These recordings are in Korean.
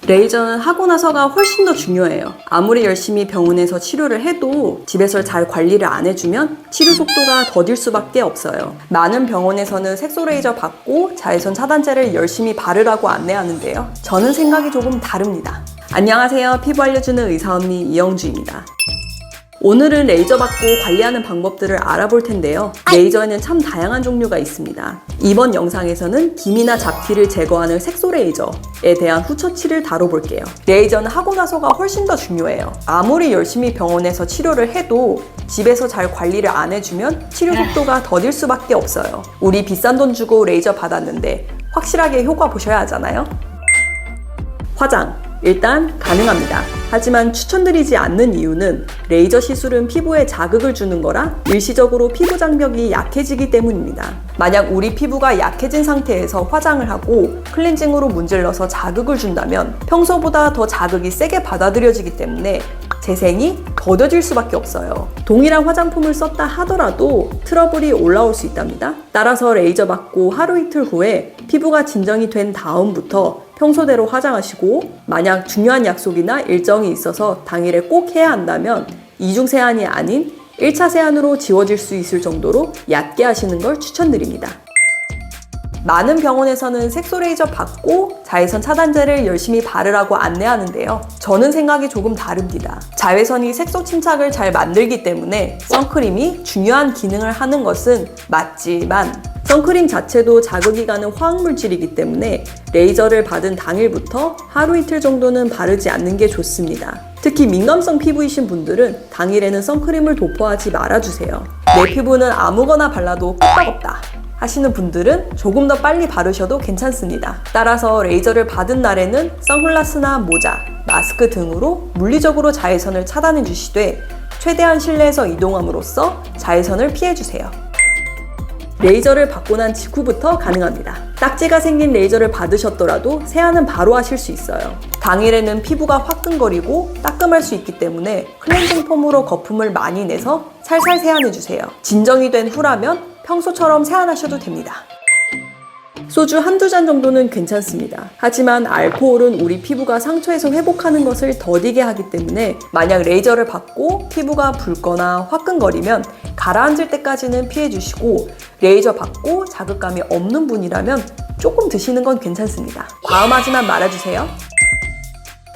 레이저는 하고 나서가 훨씬 더 중요해요. 아무리 열심히 병원에서 치료를 해도 집에서 잘 관리를 안 해주면 치료 속도가 더딜 수밖에 없어요. 많은 병원에서는 색소 레이저 받고 자외선 차단제를 열심히 바르라고 안내하는데요. 저는 생각이 조금 다릅니다. 안녕하세요. 피부 알려주는 의사 언니 이영주입니다. 오늘은 레이저 받고 관리하는 방법들을 알아볼 텐데요. 레이저에는 참 다양한 종류가 있습니다. 이번 영상에서는 기미나 잡티를 제거하는 색소 레이저에 대한 후처치를 다뤄볼게요. 레이저는 하고 나서가 훨씬 더 중요해요. 아무리 열심히 병원에서 치료를 해도 집에서 잘 관리를 안 해주면 치료 속도가 더딜 수밖에 없어요. 우리 비싼 돈 주고 레이저 받았는데 확실하게 효과 보셔야 하잖아요. 화장. 일단 가능합니다. 하지만 추천드리지 않는 이유는 레이저 시술은 피부에 자극을 주는 거라 일시적으로 피부 장벽이 약해지기 때문입니다. 만약 우리 피부가 약해진 상태에서 화장을 하고 클렌징으로 문질러서 자극을 준다면 평소보다 더 자극이 세게 받아들여지기 때문에 재생이 더뎌질 수밖에 없어요. 동일한 화장품을 썼다 하더라도 트러블이 올라올 수 있답니다. 따라서 레이저 받고 하루 이틀 후에 피부가 진정이 된 다음부터 평소대로 화장하시고, 만약 중요한 약속이나 일정이 있어서 당일에 꼭 해야 한다면 이중 세안이 아닌 1차 세안으로 지워질 수 있을 정도로 얕게 하시는 걸 추천드립니다. 많은 병원에서는 색소 레이저 받고 자외선 차단제를 열심히 바르라고 안내하는데요. 저는 생각이 조금 다릅니다. 자외선이 색소 침착을 잘 만들기 때문에 선크림이 중요한 기능을 하는 것은 맞지만 선크림 자체도 자극이 가는 화학물질이기 때문에 레이저를 받은 당일부터 하루 이틀 정도는 바르지 않는 게 좋습니다. 특히 민감성 피부이신 분들은 당일에는 선크림을 도포하지 말아주세요. 내 피부는 아무거나 발라도 끄떡없다 하시는 분들은 조금 더 빨리 바르셔도 괜찮습니다. 따라서 레이저를 받은 날에는 선글라스나 모자, 마스크 등으로 물리적으로 자외선을 차단해 주시되 최대한 실내에서 이동함으로써 자외선을 피해주세요. 레이저를 받고 난 직후부터 가능합니다. 딱지가 생긴 레이저를 받으셨더라도 세안은 바로 하실 수 있어요. 당일에는 피부가 화끈거리고 따끔할 수 있기 때문에 클렌징 폼으로 거품을 많이 내서 살살 세안해주세요. 진정이 된 후라면 평소처럼 세안하셔도 됩니다. 소주 한두 잔 정도는 괜찮습니다. 하지만 알코올은 우리 피부가 상처에서 회복하는 것을 더디게 하기 때문에 만약 레이저를 받고 피부가 붉거나 화끈거리면 가라앉을 때까지는 피해주시고, 레이저 받고 자극감이 없는 분이라면 조금 드시는 건 괜찮습니다. 과음하지만 말아주세요.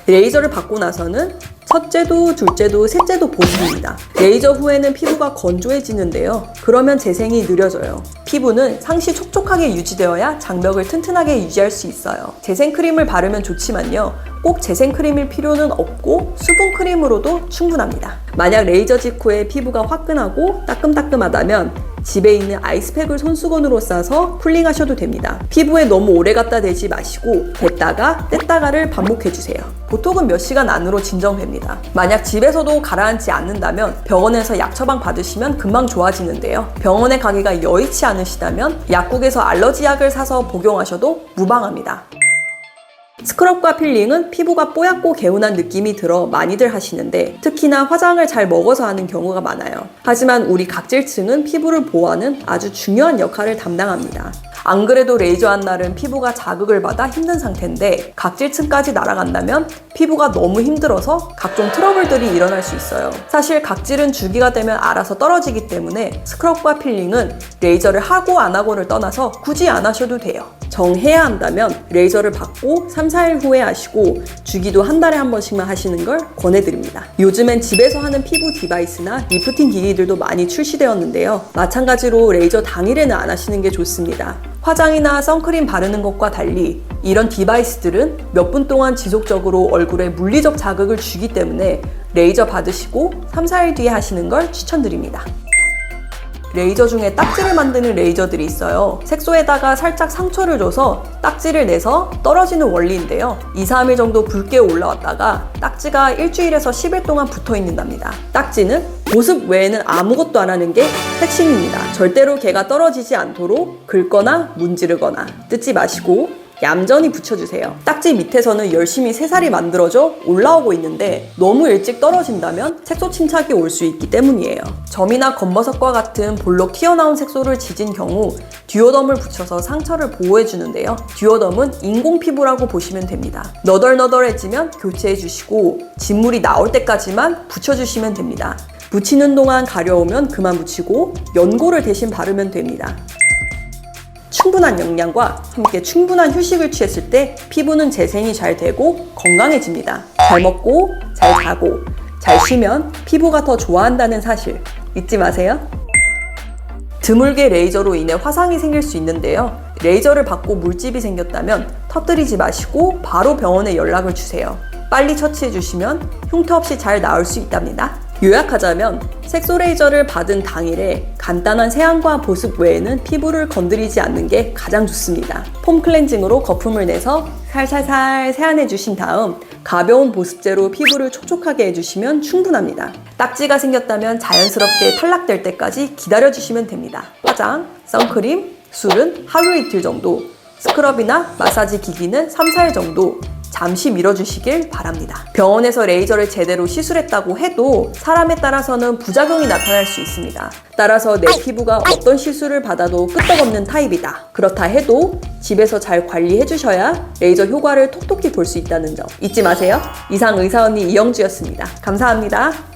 레이저를 받고 나서는 첫째도, 둘째도, 셋째도 보습입니다. 레이저 후에는 피부가 건조해지는데요. 그러면 재생이 느려져요. 피부는 상시 촉촉하게 유지되어야 장벽을 튼튼하게 유지할 수 있어요. 재생크림을 바르면 좋지만요. 꼭 재생크림일 필요는 없고 수분크림으로도 충분합니다. 만약 레이저 직후에 피부가 화끈하고 따끔따끔하다면 집에 있는 아이스팩을 손수건으로 싸서 쿨링하셔도 됩니다. 피부에 너무 오래 갖다 대지 마시고 댔다가 뗐다가를 반복해주세요. 보통은 몇 시간 안으로 진정됩니다. 만약 집에서도 가라앉지 않는다면 병원에서 약 처방 받으시면 금방 좋아지는데요. 병원에 가기가 여의치 않으시다면 약국에서 알러지 약을 사서 복용하셔도 무방합니다. 스크럽과 필링은 피부가 뽀얗고 개운한 느낌이 들어 많이들 하시는데 특히나 화장을 잘 먹어서 하는 경우가 많아요. 하지만 우리 각질층은 피부를 보호하는 아주 중요한 역할을 담당합니다. 안 그래도 레이저한 날은 피부가 자극을 받아 힘든 상태인데 각질층까지 날아간다면 피부가 너무 힘들어서 각종 트러블들이 일어날 수 있어요. 사실 각질은 주기가 되면 알아서 떨어지기 때문에 스크럽과 필링은 레이저를 하고 안 하고를 떠나서 굳이 안 하셔도 돼요. 정해야 한다면 레이저를 받고 3-4일 후에 하시고 주기도 한 달에 한 번씩만 하시는 걸 권해드립니다. 요즘엔 집에서 하는 피부 디바이스나 리프팅 기기들도 많이 출시되었는데요. 마찬가지로 레이저 당일에는 안 하시는 게 좋습니다. 화장이나 선크림 바르는 것과 달리 이런 디바이스들은 몇 분 동안 지속적으로 얼굴에 물리적 자극을 주기 때문에 레이저 받으시고 3-4일 뒤에 하시는 걸 추천드립니다. 레이저 중에 딱지를 만드는 레이저들이 있어요. 색소에다가 살짝 상처를 줘서 딱지를 내서 떨어지는 원리인데요. 2-3일 정도 붉게 올라왔다가 딱지가 일주일에서 10일 동안 붙어 있는답니다. 딱지는 보습 외에는 아무것도 안 하는 게 핵심입니다. 절대로 걔가 떨어지지 않도록 긁거나 문지르거나 뜯지 마시고 얌전히 붙여주세요. 딱지 밑에서는 열심히 새살이 만들어져 올라오고 있는데 너무 일찍 떨어진다면 색소 침착이 올 수 있기 때문이에요. 점이나 검버섯과 같은 볼록 튀어나온 색소를 지진 경우 듀오덤을 붙여서 상처를 보호해주는데요. 듀오덤은 인공 피부라고 보시면 됩니다. 너덜너덜해지면 교체해주시고 진물이 나올 때까지만 붙여주시면 됩니다. 붙이는 동안 가려우면 그만 붙이고 연고를 대신 바르면 됩니다. 충분한 영양과 함께 충분한 휴식을 취했을 때 피부는 재생이 잘 되고 건강해집니다. 잘 먹고 잘 자고 잘 쉬면 피부가 더 좋아한다는 사실 잊지 마세요. 드물게 레이저로 인해 화상이 생길 수 있는데요. 레이저를 받고 물집이 생겼다면 터뜨리지 마시고 바로 병원에 연락을 주세요. 빨리 처치해 주시면 흉터 없이 잘 나을 수 있답니다. 요약하자면 색소 레이저를 받은 당일에 간단한 세안과 보습 외에는 피부를 건드리지 않는 게 가장 좋습니다. 폼 클렌징으로 거품을 내서 살살살 세안해 주신 다음 가벼운 보습제로 피부를 촉촉하게 해주시면 충분합니다. 딱지가 생겼다면 자연스럽게 탈락될 때까지 기다려주시면 됩니다. 화장, 선크림, 술은 하루 이틀 정도, 스크럽이나 마사지 기기는 3-4일 정도 잠시 밀어주시길 바랍니다. 병원에서 레이저를 제대로 시술했다고 해도 사람에 따라서는 부작용이 나타날 수 있습니다. 따라서 내 피부가 어떤 시술을 받아도 끄떡없는 타입이다. 그렇다 해도 집에서 잘 관리해 주셔야 레이저 효과를 톡톡히 볼 수 있다는 점 잊지 마세요. 이상 의사언니 이영주였습니다. 감사합니다.